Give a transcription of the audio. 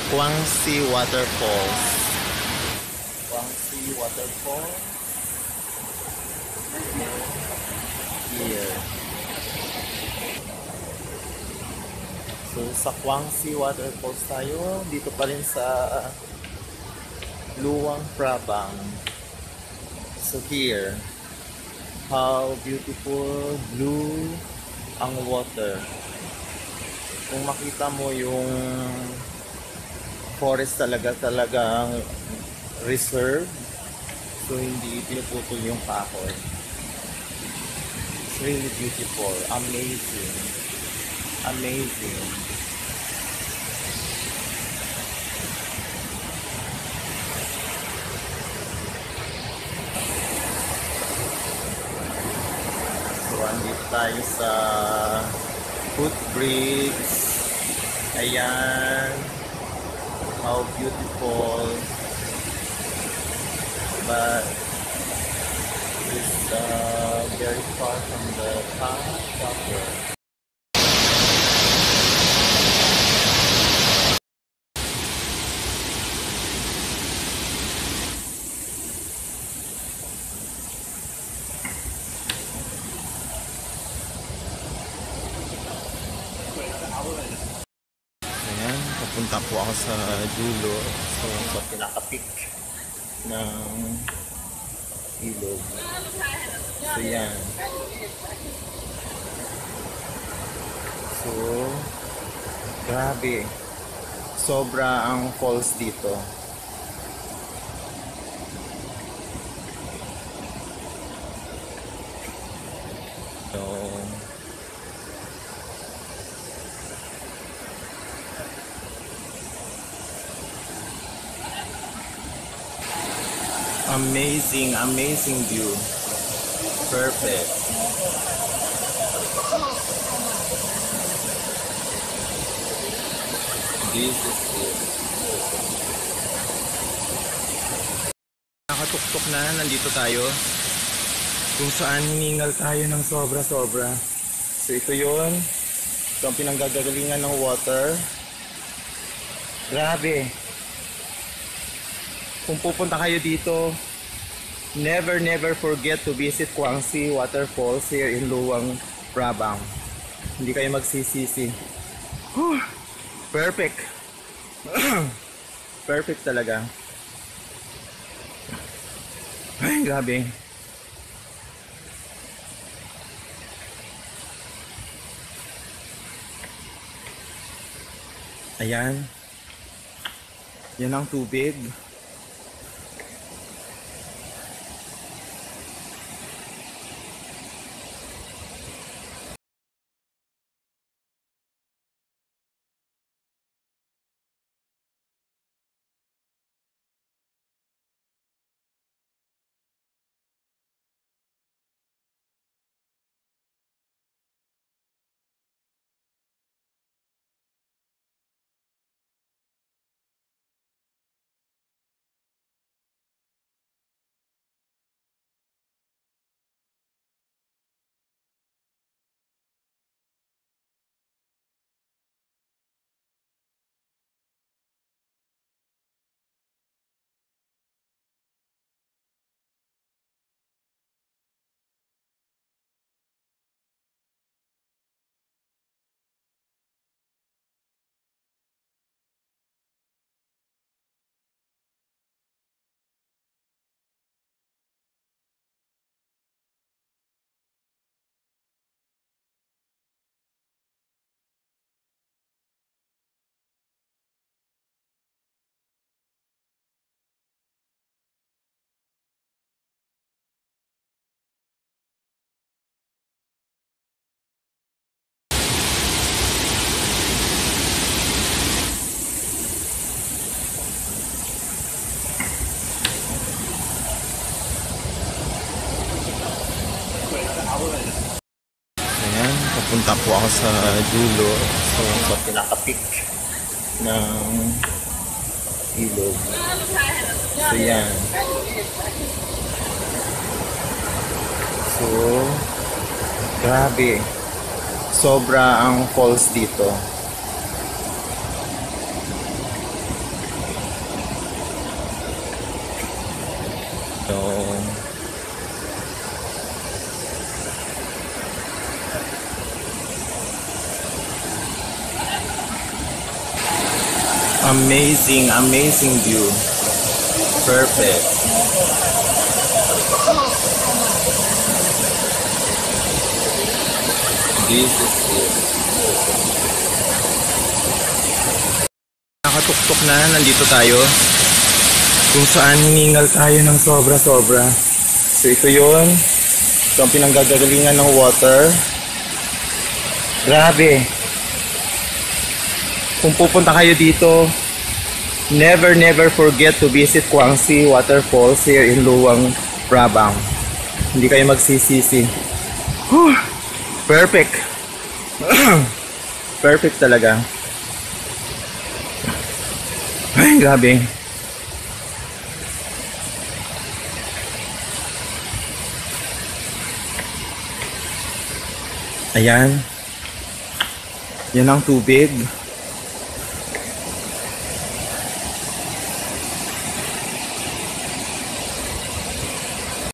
Guangxi Waterfalls. Guangxi Waterfalls. Here. So sa Guangxi Waterfalls tayo. Dito pa rin sa Luang Prabang. So here. How beautiful blue ang water. Kung makita mo yung forest talagang reserve, so hindi pinuputol yung kahoy. It's really beautiful, amazing, amazing. So andito tayo sa footbridge. Ayan. How beautiful, but it's very far from the town proper. Ayan, papunta po ako sa dulo. So, sa pinaka-peak ng ilog. So, yan. So, grabe. Sobra ang falls dito. So, amazing view. Perfect. This is it. Nakatuktok na, nandito tayo. Kung saan hiningal tayo ng sobra-sobra. So ito yun. Ito ang pinanggagalingan ng water. Grabe. Kung pupunta kayo dito, never forget to visit Guangxi Waterfalls here in Luang Prabang. Hindi kayo magsisisi. Perfect. Perfect talaga. Ay, grabe. Ayan. Yan ang tubig. Ayan, papunta po ako sa dulo. So, sa pinaka-peak ng ilog. So, yan. So, grabe. Sobra ang falls dito. Amazing, amazing view. Perfect. This is it. Nakatuktok na, nandito tayo. Kung saan hiningal tayo ng sobra-sobra. So ito yun. Ito ang pinanggagalingan ng water. Grabe. Kung pupunta kayo dito, never forget to visit Guangxi Waterfalls here in Luang Prabang. Hindi kayo magsisisi. Whew. Perfect. Perfect talaga. Ay, grabe. Ayan. Yan ang tubig.